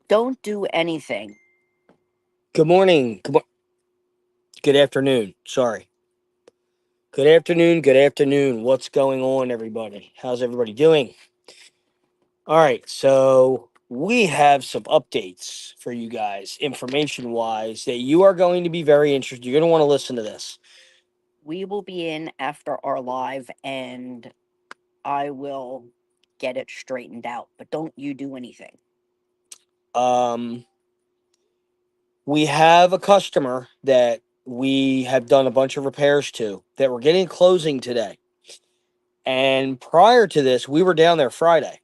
Don't do anything. Good morning. Good afternoon. Sorry. Good afternoon. Good afternoon. What's going on, everybody? How's everybody doing? All right. So, we have some updates for you guys, information wise, that you are going to be very interested. You're going to want to listen to this. We will be in after our live and I will get it straightened out, but don't you do anything. Um, we have a customer that we have done a bunch of repairs to that we're getting closing today. And prior to this, we were down there Thursday.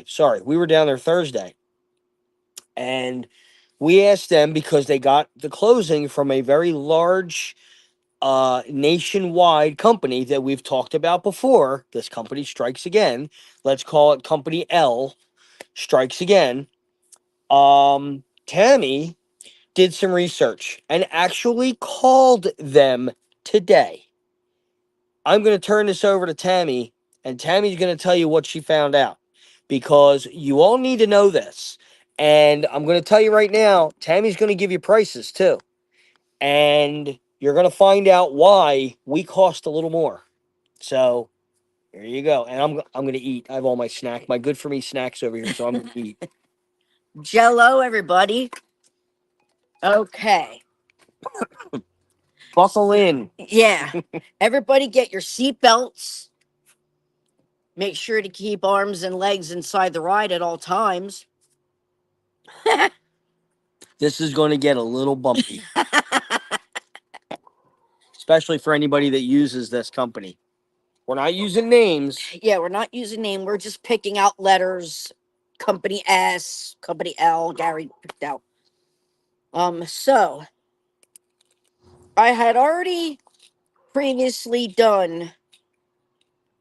Sorry, we were down there Thursday. And we asked them because they got the closing from a very large nationwide company that we've talked about before. This company strikes again. Let's call it Company L strikes again. Tammy did some research and actually called them today. I'm going to turn this over to Tammy, and Tammy's going to tell you what she found out because you all need to know this. And I'm going to tell you right now, Tammy's going to give you prices too. And you're going to find out why we cost a little more. So there you go. And I'm going to eat. I have all my good for me snacks over here, so I'm going to eat. Jello, everybody. Okay. Buckle in. Yeah. Everybody get your seatbelts. Make sure to keep arms and legs inside the ride at all times. This is going to get a little bumpy, especially for anybody that uses this company. We're not using names. Yeah, we're not using name. We're just picking out letters. Company S, Company L, Gary picked out. So I had already previously done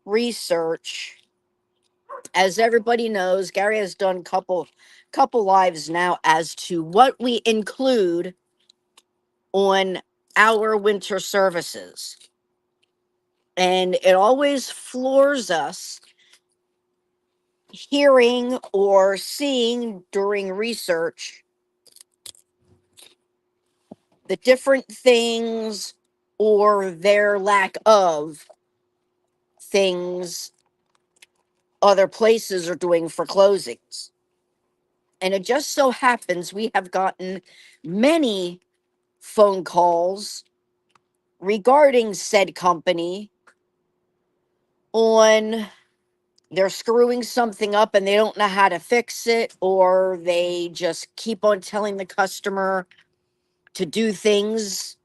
research. As everybody knows, Gary has done couple lives now as to what we include on our winter services. And it always floors us hearing or seeing during research the different things or their lack of things other places are doing for closings. And it just so happens we have gotten many phone calls regarding said company on they're screwing something up and they don't know how to fix it, or they just keep on telling the customer to do things,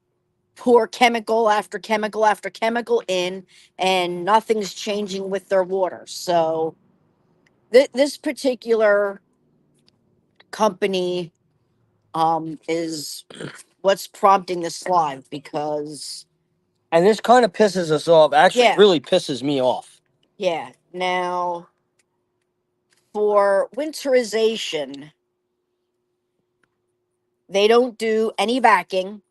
pour chemical after chemical after chemical in, and nothing's changing with their water. So this particular company is what's prompting this live because And this kind of pisses us off. Actually, yeah, really pisses me off. yeah. Now for winterization, they don't do any vacuuming,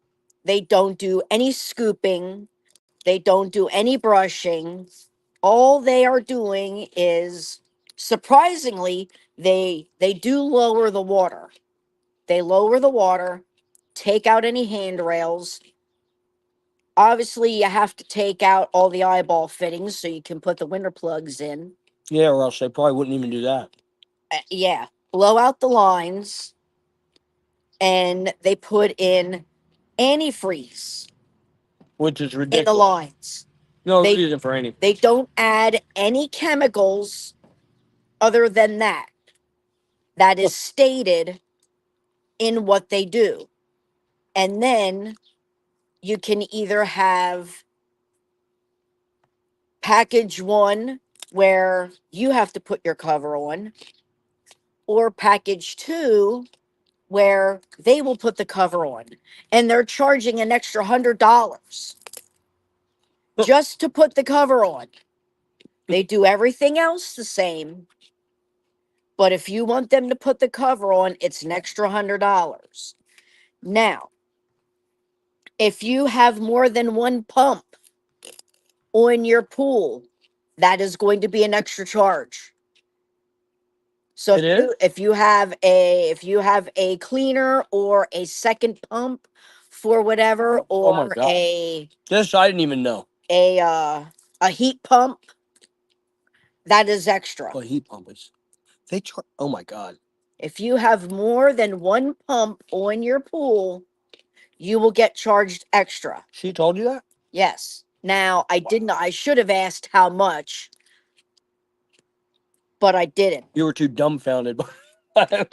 they don't do any scooping, they don't do any brushing. All they are doing is, surprisingly, they do lower the water. They lower the water, take out any handrails. Obviously, you have to take out all the eyeball fittings so you can put the winter plugs in. Yeah, or else they probably wouldn't even do that. Yeah, blow out the lines, and they put in antifreeze Which is in the ridiculous. lines. No They reason for any. they don't add any chemicals other than that. That is stated in what they do. And then you can either have package one where you have to put your cover on, or package two where they will put the cover on. And they're charging an extra $100 just to put the cover on. They do everything else the same. But if you want them to put the cover on, it's an extra $100. Now, if you have more than one pump on your pool, that is going to be an extra charge. So It is? if you have a cleaner or a second pump for whatever, Oh my or God. This I didn't even know. a heat pump, that is extra. Well, heat pump is. They charge. Oh my God. If you have more than one pump on your pool, you will get charged extra. She told you that? Yes. Now, I should have asked how much, but I didn't. You were too dumbfounded.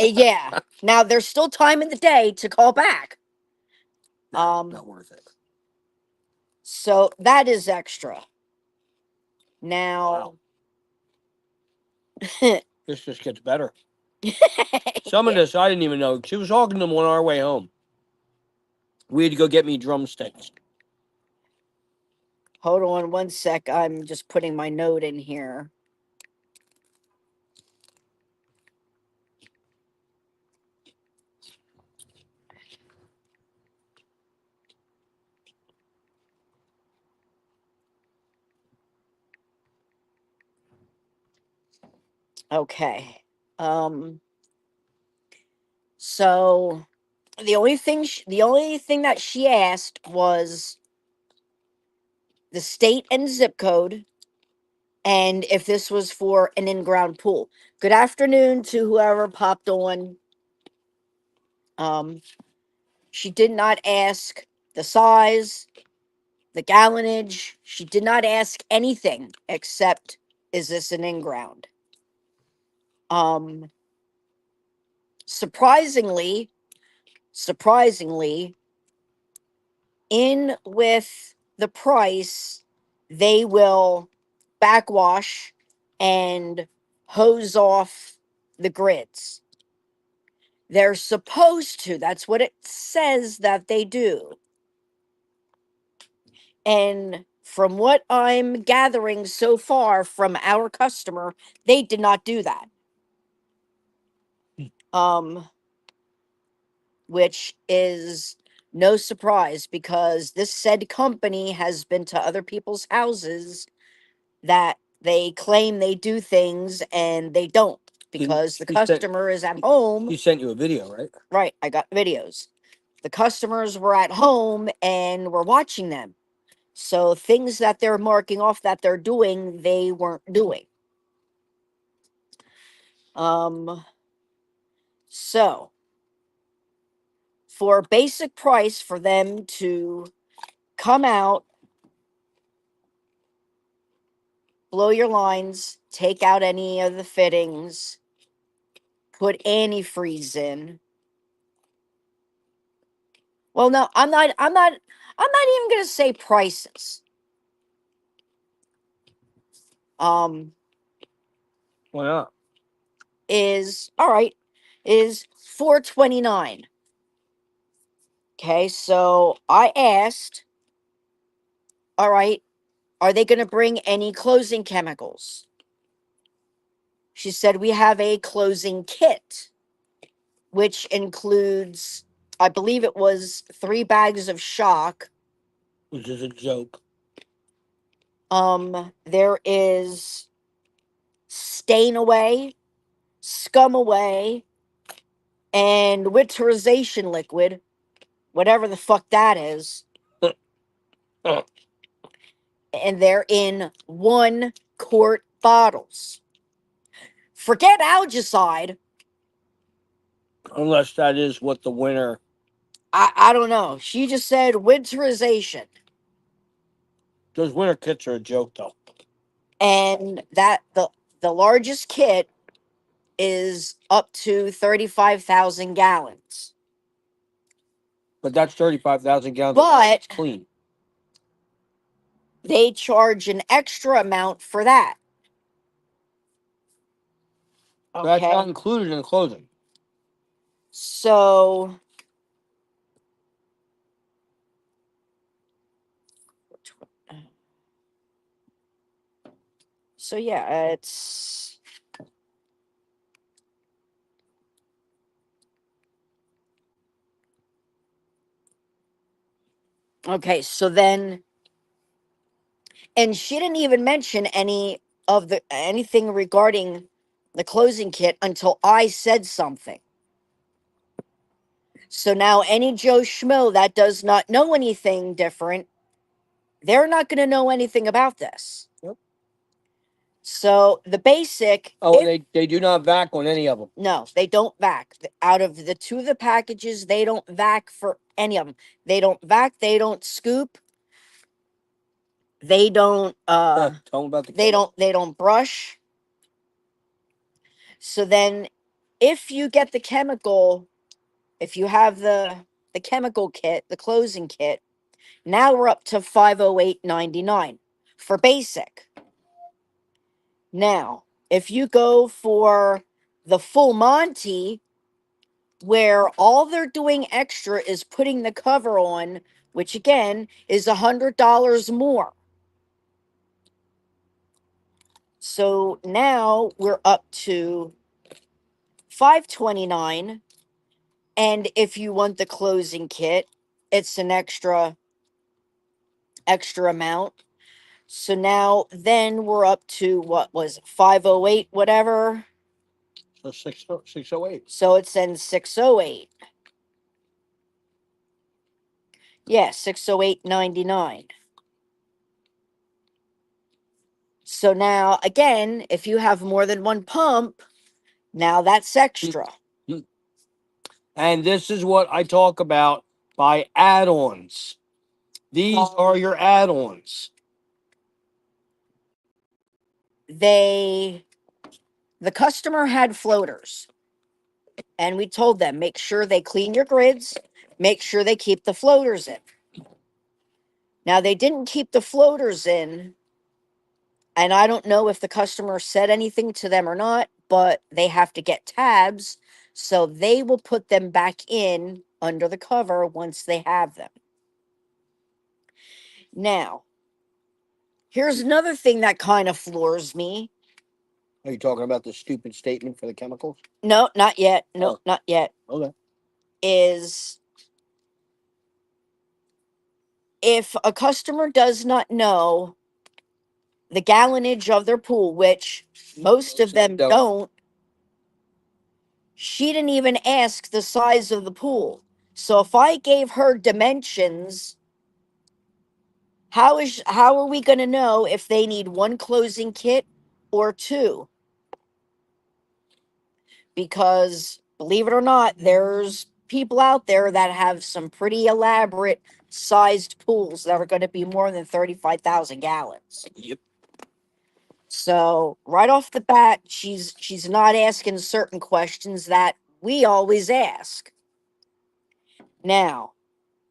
Yeah. Now there's still time in the day to call back. Not worth it. So that is extra. Now, This just gets better. Some of this I didn't even know. She was talking to them on our way home. We had to go get me drumsticks. hold on one sec. I'm just putting my note in here. Okay. So the only thing that she asked was the state and zip code, and if this was for an in-ground pool. Good afternoon to whoever popped on. Um, she did not ask the size, the gallonage. She did not ask anything except, is this an in-ground? Um, surprisingly, surprisingly, in with the price, they will backwash and hose off the grids. They're supposed to. That's what it says that they do. And from what I'm gathering so far from our customer, they did not do that. Um, which is no surprise because this said company has been to other people's houses that they claim they do things and they don't, because the customer is at home. He sent you a video, right? Right, I got videos. The customers were at home and were watching them. So things that they're marking off that they're doing, they weren't doing. Um, so for basic price for them to come out, blow your lines, take out any of the fittings, put antifreeze in. Well, no, I'm not even gonna say prices. Um, Why not? is all right, is $429. Okay, so I asked, all right, are they gonna bring any closing chemicals? She said we have a closing kit, which includes, I believe it was 3 bags of shock. Which is a joke. There is stain away, scum away, and winterization liquid, whatever the fuck that is. And they're in 1 quart bottles. Forget algicide. Unless that is what the winter. I don't know. She just said winterization. Those winter kits are a joke, though. And that the largest kit is up to 35,000 gallons. But that's 35,000 gallons. But Clean. they charge an extra amount for that. So that's not Okay. included in the closing. So yeah, it's okay. So then, and she didn't even mention anything regarding the closing kit until I said something. So now any Joe Schmo that does not know anything different, they're not going to know anything about this. Yep. So the basic. Oh, they do not vac on any of them. No, they don't vac. Out of the two of the packages, they don't vac for any of them. They don't vac. They don't scoop. They don't. Tell them about the. They don't. They don't brush. So then, if you get the chemical, if you have the chemical kit, the closing kit, now we're up to $508.99 for basic. Now, if you go for the full Monty, where all they're doing extra is putting the cover on, which again is $100 more. So now we're up to $529. And if you want the closing kit, it's an extra amount. So now then we're up to what was it, 508, whatever. So 608. So it's then 608. Yeah, 608.99. So now again, if you have more than one pump, now that's extra. And this is what I talk about by add-ons. These are your add-ons. The customer had floaters, and we told them make sure they clean your grids, make sure they keep the floaters in. Now they didn't keep the floaters in, and I don't know if the customer said anything to them or not, but they have to get tabs, so they will put them back in under the cover once they have them. Now, here's another thing that kind of floors me. Are you talking about the stupid statement for the chemicals? No, not yet. No, not yet. Okay. Is if a customer does not know the gallonage of their pool, which most of them don't, she didn't even ask the size of the pool. So if I gave her dimensions, how are we going to know if they need one closing kit or two? Because believe it or not, there's people out there that have some pretty elaborate sized pools that are going to be more than 35,000 gallons. Yep. So right off the bat, she's not asking certain questions that we always ask. Now,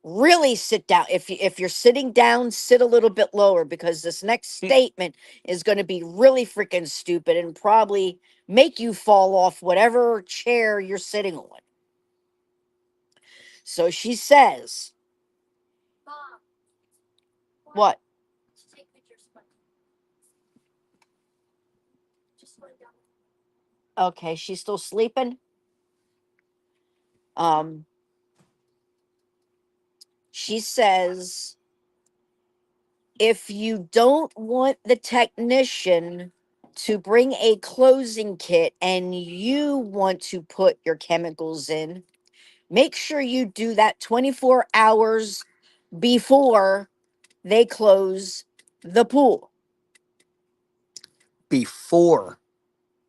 really sit down. If you're sitting down, sit a little bit lower, because this next statement is going to be really freaking stupid and probably make you fall off whatever chair you're sitting on. So she says, what? Okay, she's still sleeping. She says, if you don't want the technician to bring a closing kit and you want to put your chemicals in, make sure you do that 24 hours before they close the pool. Before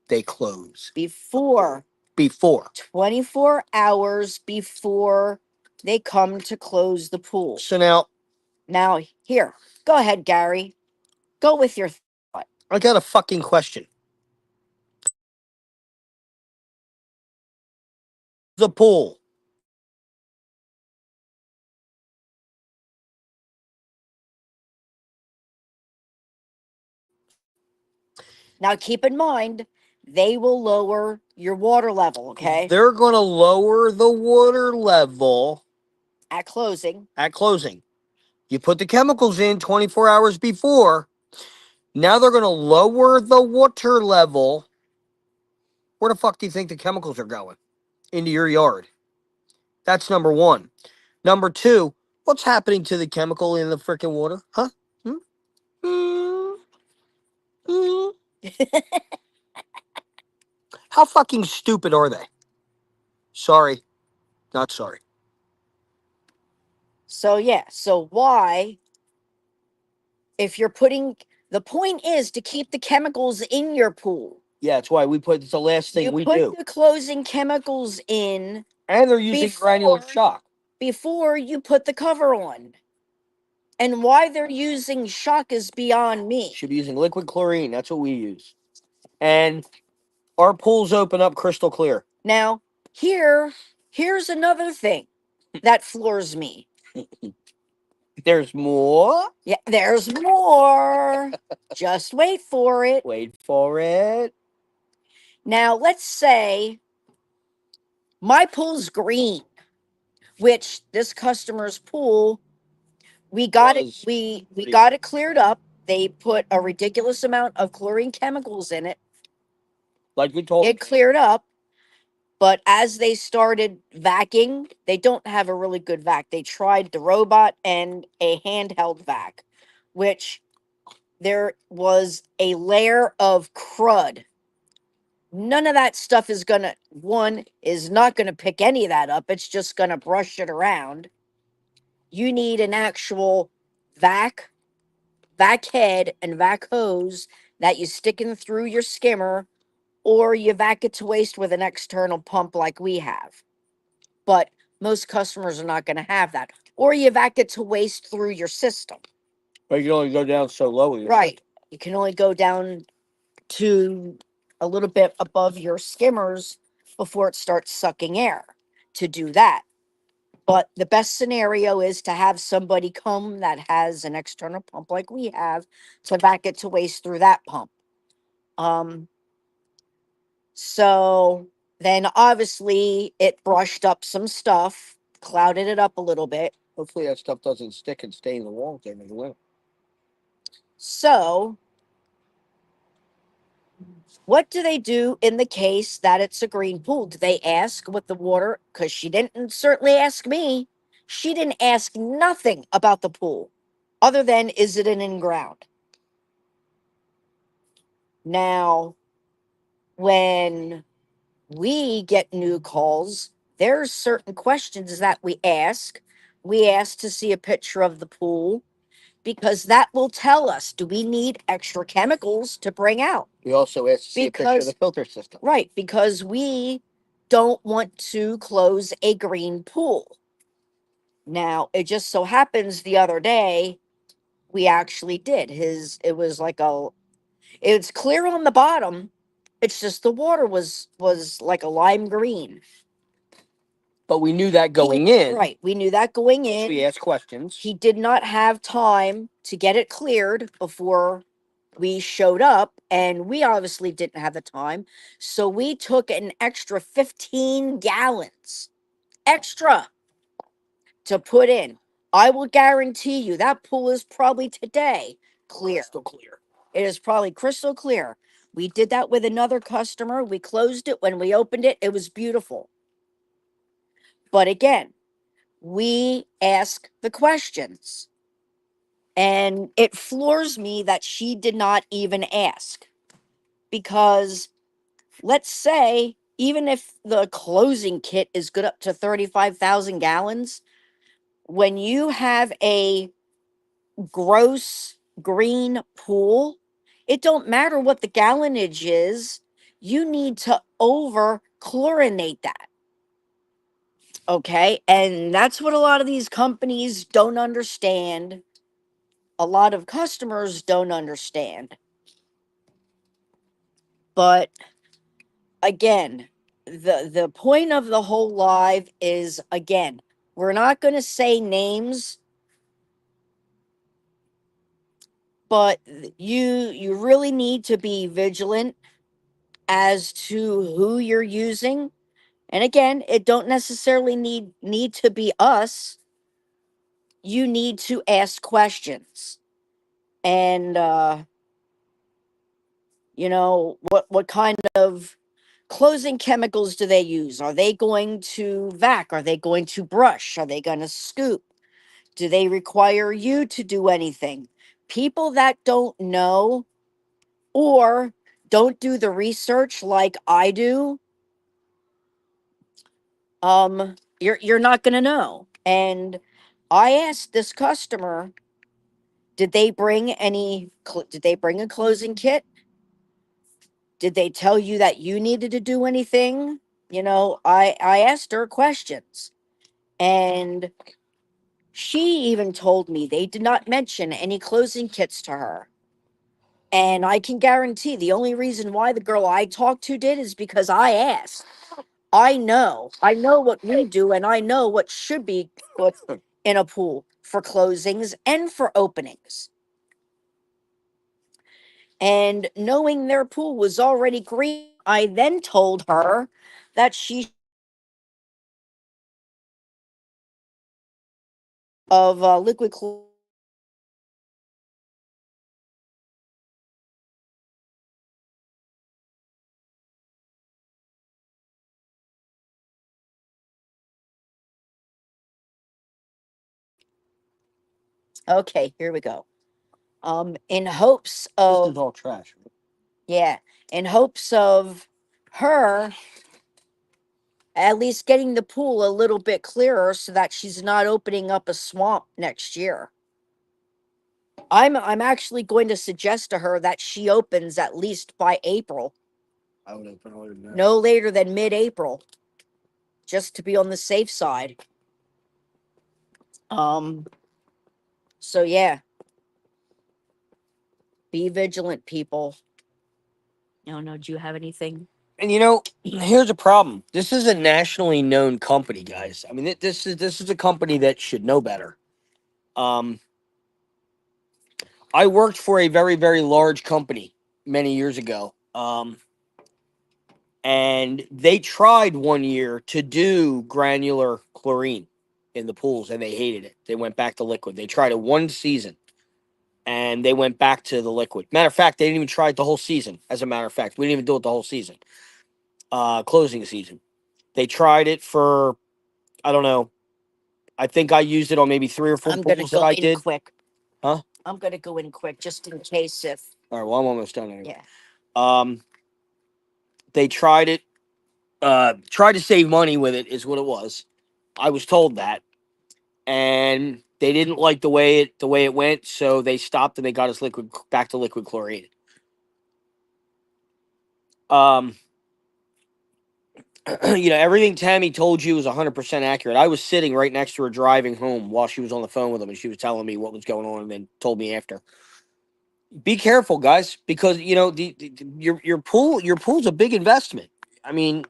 they close. Before 24 hours before they come to close the pool. So now here, go ahead, Gary. Go with your thought. I got a fucking question. The pool. Now keep in mind, they will lower your water level, okay? They're going to lower the water level At closing. You put the chemicals in 24 hours before. Now they're going to lower the water level. Where the fuck do you think the chemicals are going? Into your yard. That's number one. Number two, what's happening to the chemical in the freaking water? Huh? How fucking stupid are they? Sorry, not sorry. So yeah, so why, if you're putting, the point is to keep the chemicals in your pool. Yeah, that's why we put it's the last thing You we put do. the closing chemicals in And they're using granular before shock. before you put the cover on. And why they're using shock is beyond me. Should be using liquid chlorine. That's what we use. And our pools open up crystal clear. Now, here's another thing that floors me. There's more. Yeah, there's more. Just wait for it. Wait for it. Now, let's say my pool's green, which this customer's pool, we got it, Was we pretty- got it cleared up. They put a ridiculous amount of chlorine chemicals in it. Like we told It cleared up, but as they started vacuuming, they don't have a really good vac. They tried the robot and a handheld vac, which there was a layer of crud. None of that stuff is gonna, one is not gonna pick any of that up. It's just gonna brush it around. You need an actual vac, vac head, and vac hose that you stick in through your skimmer, or you vac it to waste with an external pump like we have. But most customers are not going to have that. Or you vac it to waste through your system. But you can only go down so low. Right. You can only go down to a little bit above your skimmers before it starts sucking air to do that. But the best scenario is to have somebody come that has an external pump like we have to vac it to waste through that pump. Um, so then obviously it brushed up some stuff, clouded it up a little bit. Hopefully that stuff doesn't stick and stay in the walls there as well. So what do they do in the case that it's a green pool? Do they ask what the water? Because she didn't certainly ask me. She didn't ask nothing about the pool other than is it an in ground? Now, when we get new calls, there's certain questions that we ask. We ask to see a picture of the pool because that will tell us, do we need extra chemicals to bring out? We also asked to see a picture of Because- the filter system. Right, because we don't want to close a green pool. Now, it just so happens the other day we actually did. It was like it's clear on the bottom. It's just the water was like a lime green. But we knew that going in. Right, we knew that going So in. we asked questions. He did not have time to get it cleared before we showed up, and we obviously didn't have the time. So we took an extra 15 gallons extra to put in. I will guarantee you that pool is probably today clear. Crystal clear. It is probably crystal clear. We did that with another customer. We closed it. When we opened it, it was beautiful. But again, we ask the questions. And it floors me that she did not even ask. Because let's say, even if the closing kit is good up to 35,000 gallons, when you have a gross green pool, it don't matter what the gallonage is, you need to over chlorinate that. Okay. And that's what a lot of these companies don't understand. A lot of customers don't understand. But again, the point of the whole live is, again, we're not going to say names, but you really need to be vigilant as to who you're using. And again, it don't necessarily need to be us. You need to ask questions. And what kind of closing chemicals do they use? Are they going to vac? Are they going to brush? Are they going to scoop? Do they require you to do anything? People that don't know or don't do the research like I do, you're not going to know. And I asked this customer, did they bring a closing kit? Did they tell you that you needed to do anything? I asked her questions, and she even told me they did not mention any closing kits to her. And I can guarantee the only reason why the girl I talked to did is because I asked. I know what we do, and I know what should be put in a pool for closings and for openings. And knowing their pool was already green, I then told her that she of liquid Okay, here we go. In hopes This is of all trash. Yeah, in hopes of her at least getting the pool a little bit clearer so that she's not opening up a swamp next year. I'm actually going to suggest to her that she opens at least by April, I would open earlier than that. no later than mid-April, just to be on the safe side. Um so yeah, be vigilant, people. No, do you have anything? And here's a problem. This is a nationally known company, guys. I mean, this is a company that should know better. Um, I worked for a very very large company many years ago, and they tried one year to do granular chlorine in the pools, and they hated it. They went back to liquid. They tried it one season, and they went back to the liquid. Matter of fact, they didn't even try it the whole season. As a matter of fact, we didn't even do it the whole season. Closing season, they tried it for, I don't know. I think I used it on maybe three or four I'm gonna pools that go I in did. quick. Huh? I'm gonna go in quick just in case if All right. Well, I'm almost done anyway. yeah. Um, they tried it. Tried to save money with it is what it was. I was told that, and they didn't like the way it went, so they stopped and they got us liquid back to liquid chlorine. Um, everything Tammy told you was 100% accurate. I was sitting right next to her driving home while she was on the phone with him, and she was telling me what was going on, and then told me after. Be careful, guys, because your pool's a big investment. I mean,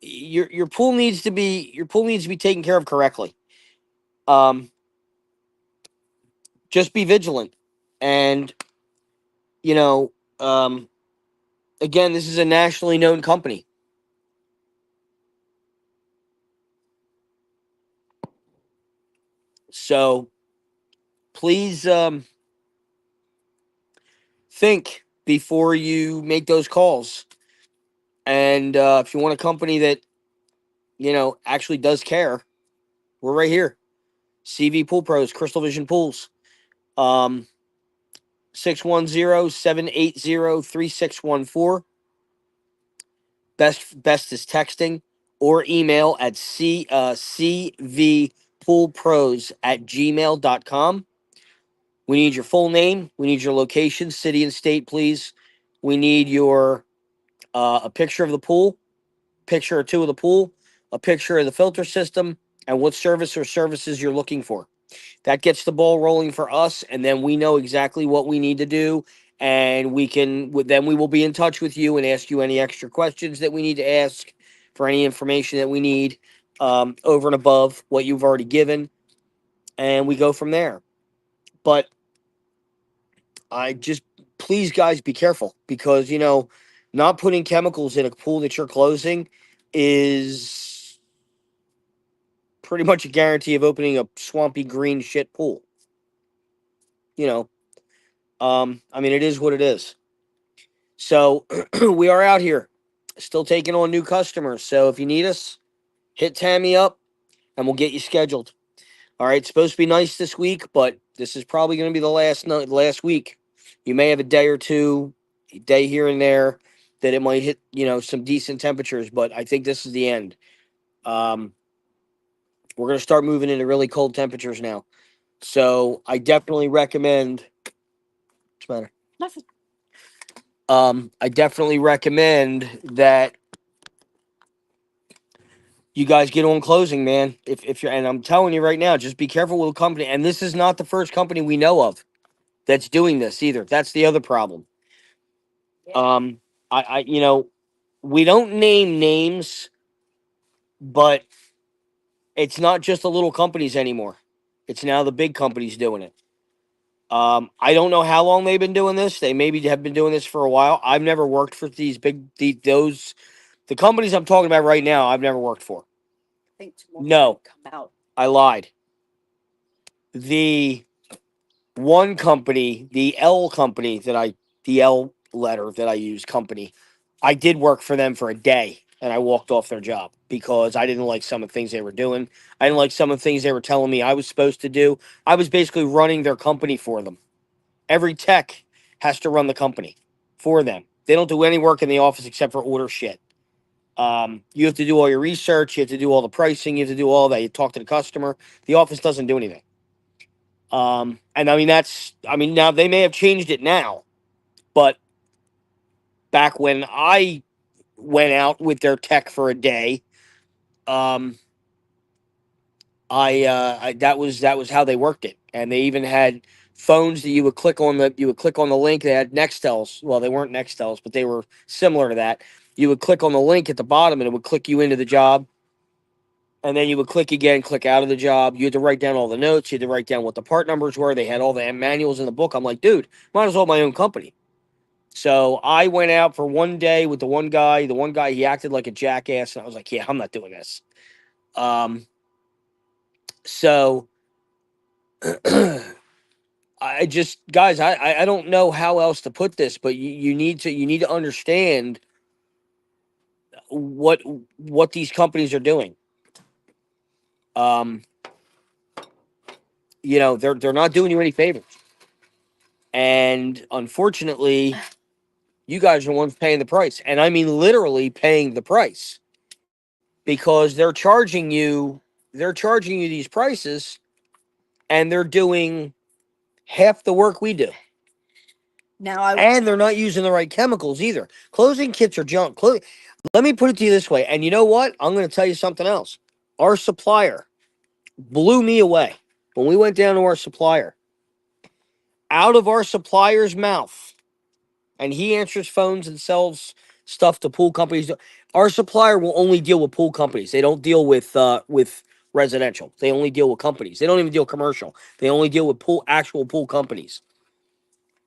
your pool needs to be taken care of correctly. Um, just be vigilant, and you know, um, again, this is a nationally known company, so please think before you make those calls. And if you want a company that actually does care, we're right here. CV Pool Pros, Crystal Vision Pools. 610-780-3614. Best is texting or email at cvpoolpros@gmail.com. We need your full name. We need your location, city and state, please. We need your a picture of the pool, picture or two of the pool, a picture of the filter system, and what service or services you're looking for. That gets the ball rolling for us, and then we know exactly what we need to do, and then we will be in touch with you and ask you any extra questions that we need to ask for any information that we need, over and above what you've already given, and we go from there. But I just, please, guys, be careful, because not putting chemicals in a pool that you're closing is pretty much a guarantee of opening a swampy green shit pool. You know, I mean, it is what it is. So we are out here, still taking on new customers. So if you need us, hit Tammy up, and we'll get you scheduled. All right, it's supposed to be nice this week, but this is probably going to be the last week. You may have a day or two a day here and there that it might hit, some decent temperatures, but I think this is the end. Um, we're going to start moving into really cold temperatures now. So I definitely recommend. What's the matter? Nothing. I definitely recommend that you guys get on closing, man. If you're, and I'm telling you right now, just be careful with the company. And this is not the first company we know of that's doing this either. That's the other problem. Yeah. I we don't name names, but it's not just the little companies anymore. It's now the big companies doing it. I don't know how long they've been doing this. They maybe have been doing this for a while. I've never worked for these the companies I'm talking about right now. I've never worked for. I think tomorrow No, come out. I lied. The one company, the L letter that I use company, I did work for them for a day and I walked off their job because I didn't like some of the things they were doing. I didn't like some of the things they were telling me I was supposed to do. I was basically running their company for them. Every tech has to run the company for them. They don't do any work in the office except for order shit. You have to do all your research. You have to do all the pricing. You have to do all that. You talk to the customer. The office doesn't do anything. And I mean, now they may have changed it now, but back when I went out with their tech for a day, um, that was how they worked it, and they even had phones that you would click on the link. They had Nextels. Well, they weren't Nextels, but they were similar to that. You would click on the link at the bottom, and it would click you into the job, and then you would click again, click out of the job. You had to write down all the notes. You had to write down what the part numbers were. They had all the manuals in the book. I'm like, dude, might as well have my own company. So I went out for one day with the one guy. The one guy, he acted like a jackass, and I was like, yeah, I'm not doing this. So I just, guys, I don't know how else to put this, but you need to understand what what these companies are doing. Um, they're not doing you any favors, and unfortunately, you guys are the ones paying the price, and I mean literally paying the price because they're charging you these prices, and they're doing half the work we do. Now I And they're not using the right chemicals either. Closing kits are junk. Let me put it to you this way. And you know what? I'm going to tell you something else. Our supplier blew me away when we went down to our supplier. Out of our supplier's mouth, and he answers phones and sells stuff to pool companies. Our supplier will only deal with pool companies. They don't deal with residential. They only deal with companies. They don't even deal commercial. They only deal with actual pool companies.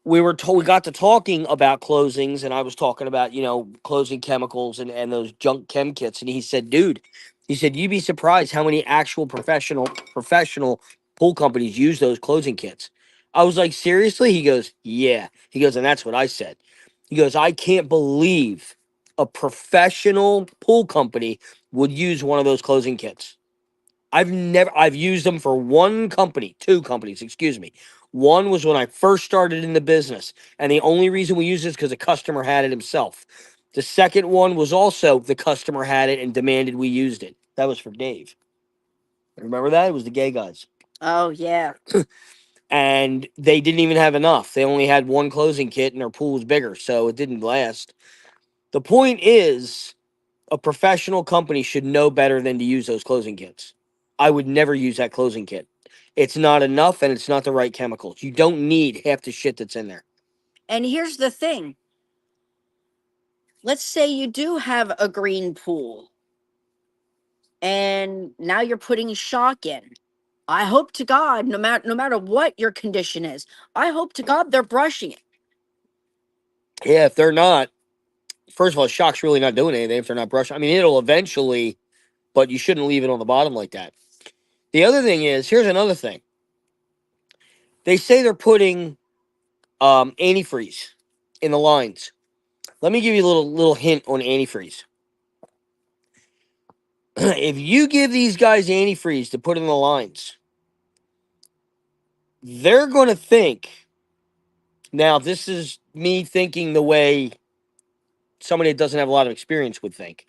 We got to talking about closings, and I was talking about closing chemicals and those junk chem kits, and he said, dude, he said, you'd be surprised how many actual professional pool companies use those closing kits. I was like, seriously? He goes, yeah. He goes, and that's what I said. He goes, I can't believe a professional pool company would use one of those closing kits. I've used them for two companies, excuse me. One was when I first started in the business, and the only reason we used it is because a customer had it himself. The second one was also the customer had it and demanded we used it. That was for Dave. Remember that? It was the gay guys. Oh yeah. And they didn't even have enough. They only had one closing kit and their pool was bigger, so it didn't last. The point is, a professional company should know better than to use those closing kits. I would never use that closing kit. It's not enough and it's not the right chemicals. You don't need half the shit that's in there. And here's the thing. Let's say you do have a green pool and now you're putting shock in. I hope to God, no matter what your condition is, I hope to God they're brushing it. Yeah, if they're not, first of all, shock's really not doing anything if they're not brushing. I mean, it'll eventually, but you shouldn't leave it on the bottom like that. The other thing is, here's another thing. They say they're putting antifreeze in the lines. Let me give you a little hint on antifreeze. If you give these guys antifreeze to put in the lines, they're going to think, now this is me thinking the way somebody that doesn't have a lot of experience would think.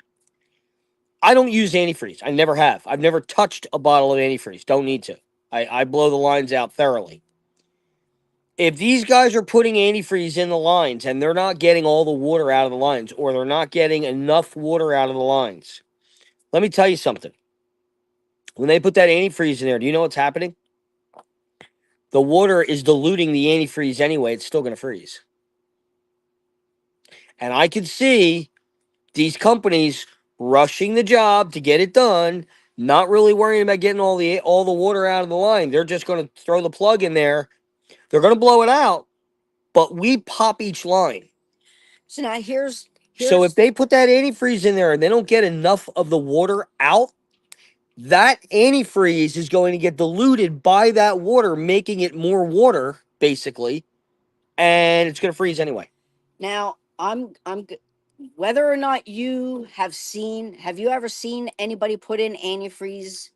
I don't use antifreeze. I never have. I've never touched a bottle of antifreeze. Don't need to. I blow the lines out thoroughly. If these guys are putting antifreeze in the lines and they're not getting all the water out of the lines, or they're not getting enough water out of the lines, let me tell you something. When they put that antifreeze in there, do you know what's happening? The water is diluting the antifreeze anyway. It's still going to freeze. And I can see these companies rushing the job to get it done, not really worrying about getting all the water out of the line. They're just going to throw the plug in there. They're going to blow it out, but we pop each line. So now So if they put that antifreeze in there and they don't get enough of the water out, that antifreeze is going to get diluted by that water, making it more water, basically, and it's going to freeze anyway. now whether or not have you ever seen anybody put in antifreeze?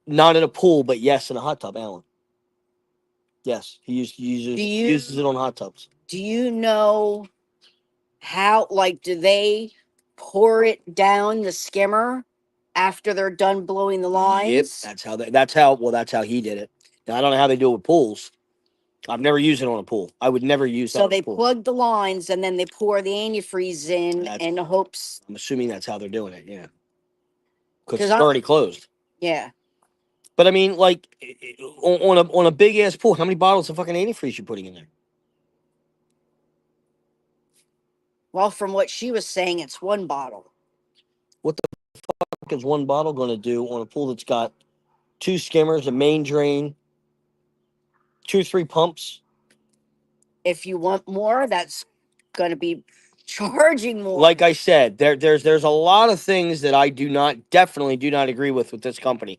Not in a pool, but yes, in a hot tub, Alan. Yes, he Do uses it on hot tubs. Do you know how, like, do they pour it down the skimmer after they're done blowing the lines? Yep, that's how he did it. Now I don't know how they do it with pools. I've never used it on a pool. I would never use that So on a they pool. plug the lines and then they pour the antifreeze in in hopes. I'm assuming that's how they're doing it, yeah. Because 'Cause it's already closed. Yeah. But I mean, like, on a big ass pool, how many bottles of fucking antifreeze you putting in there? Well, from what she was saying, it's one bottle. What the fuck is one bottle going to do on a pool that's got 2 skimmers, a main drain, 2 or 3 pumps? If you want more, that's going to be charging more. Like I said, there's a lot of things that I definitely do not agree with this company.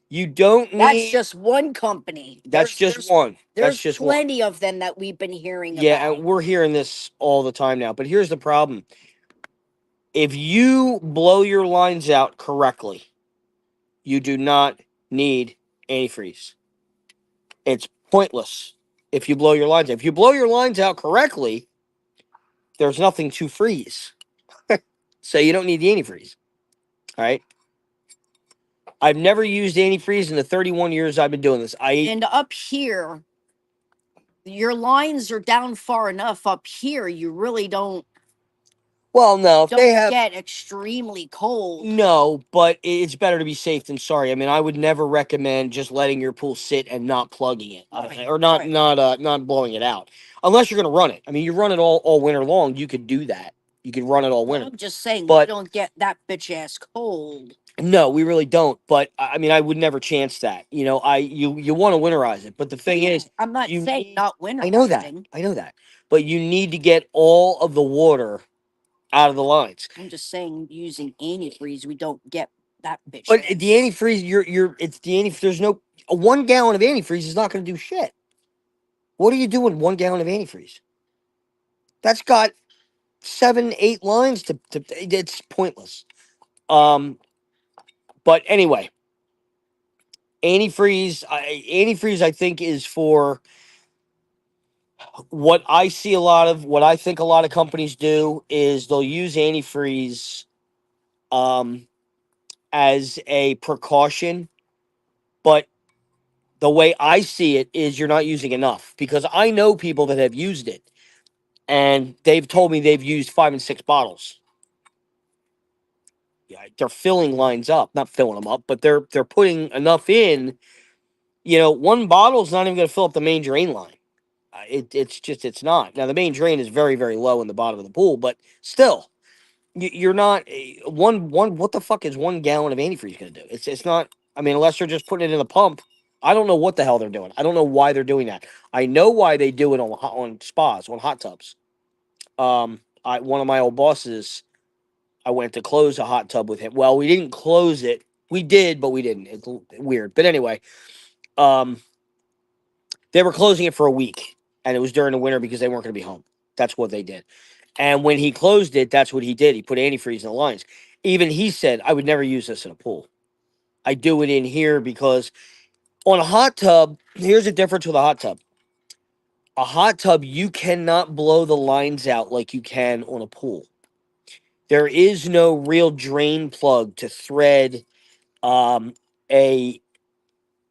You don't need. That's just one company. That's just one. There's That's just plenty of them that we've been hearing Yeah, about. and we're hearing this all the time now. But here's the problem. If you blow your lines out correctly, you do not need antifreeze. It's pointless if you blow your lines out. If you blow your lines out correctly, there's nothing to freeze. So you don't need the antifreeze. All right. I've never used antifreeze in the 31 years I've been doing this. And up here, your lines are down far enough. Up here, you really don't Well, no, if don't they have get extremely cold. no, but it's better to be safe than sorry. I mean, I would never recommend just letting your pool sit and not plugging it, or not blowing it out, unless you're going to run it. I mean, you run it all winter long. You could do that. You could run it all Well, winter. I'm just saying, But- we don't get that bitch ass cold. No, we really don't. But I mean, I would never chance that. You know, you want to winterize it, but the thing is, I'm not you saying need- not winter. I know that, but you need to get all of the water out of the lines. I'm just saying, using antifreeze, we don't get that bitch. But ass. the antifreeze, it's the antifreeze. There's no 1 gallon of antifreeze is not going to do shit. What are you doing 1 gallon of antifreeze? That's got 7, 8 lines to. It's pointless. But anyway, antifreeze, I think, is for what I see a lot of. What I think a lot of companies do is they'll use antifreeze, as a precaution, but the way I see it is you're not using enough, because I know people that have used it and they've told me they've used 5 and 6 bottles. Yeah, they're filling lines up, not filling them up, but they're putting enough in. You know, 1 bottle is not even going to fill up the main drain line. It's not. Now the main drain is very, very low in the bottom of the pool, but still, you're not one. What the fuck is 1 gallon of antifreeze going to do? It's not. I mean, unless they're just putting it in the pump. I don't know what the hell they're doing. I don't know why they're doing that. I know why they do it on spas, on hot tubs. One of my old bosses, I went to close a hot tub with him. Well, we didn't close it. We did, but we didn't. It's weird. But anyway, they were closing it for a week, and it was during the winter because they weren't going to be home. That's what they did. And when he closed it, that's what he did. He put antifreeze in the lines. Even he said, I would never use this in a pool. I do it in here because on a hot tub, here's the difference with a hot tub. A hot tub, you cannot blow the lines out like you can on a pool. There is no real drain plug to thread um, a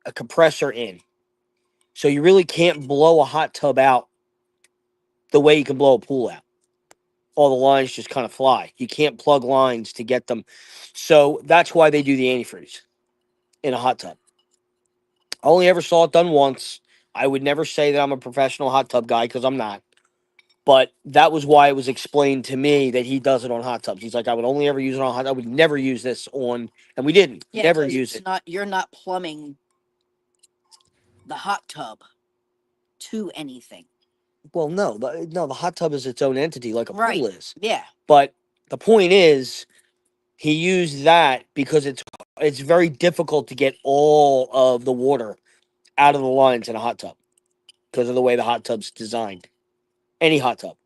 a compressor in, so you really can't blow a hot tub out the way you can blow a pool out. All the lines just kind of fly. You can't plug lines to get them, so that's why they do the antifreeze in a hot tub. I only ever saw it done once. I would never say that I'm a professional hot tub guy because I'm not. But that was why it was explained to me that he does it on hot tubs. He's like, I would only ever use it on hot. I would never use this on, and we didn't Yeah, never 'cause use it's it. not, you're not plumbing the hot tub to anything. Well, no, the hot tub is its own entity, like a Right. pool is. Yeah. But the point is, he used that because it's very difficult to get all of the water out of the lines in a hot tub because of the way the hot tub's designed. Any hot tub,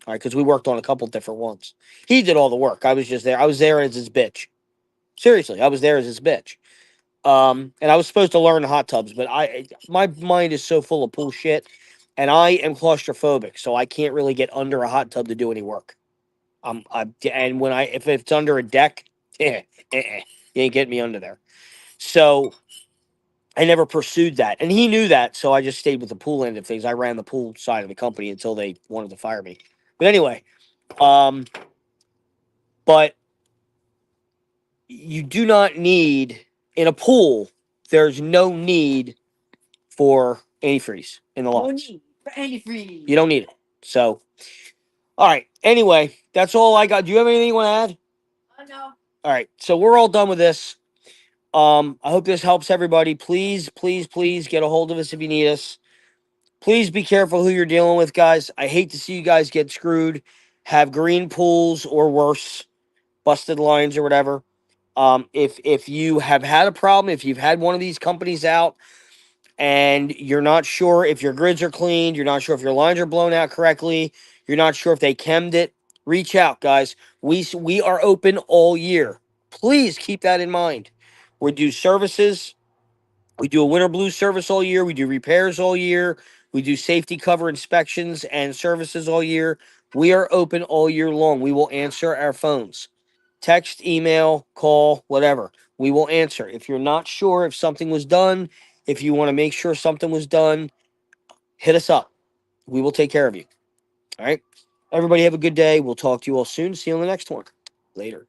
all right? Because we worked on a couple different ones. He did all the work. I was just there. I was there as his bitch. Seriously, I was there as his bitch. And I was supposed to learn hot tubs, but my mind is so full of pool shit, and I am claustrophobic, so I can't really get under a hot tub to do any work. And when if it's under a deck, you ain't getting me under there. So I never pursued that, and he knew that, so I just stayed with the pool end of things. I ran the pool side of the company until they wanted to fire me. But anyway, um, but you do not need in a pool. There's no need for antifreeze in the lines. Antifreeze. You don't need it. So, all right. Anyway, that's all I got. Do you have anything you want to add? No. All right. So we're all done with this. I hope this helps everybody. Please, please, please get a hold of us if you need us. Please be careful who you're dealing with, guys. I hate to see you guys get screwed, have green pools or worse, busted lines or whatever. If you have had a problem, if you've had one of these companies out and you're not sure if your grids are cleaned, you're not sure if your lines are blown out correctly, you're not sure if they chemmed it, reach out, guys. We are open all year. Please keep that in mind. We do services. We do a winter blue service all year. We do repairs all year. We do safety cover inspections and services all year. We are open all year long. We will answer our phones. Text, email, call, whatever. We will answer. If you're not sure if something was done, if you want to make sure something was done, hit us up. We will take care of you. All right. Everybody have a good day. We'll talk to you all soon. See you on the next one. Later.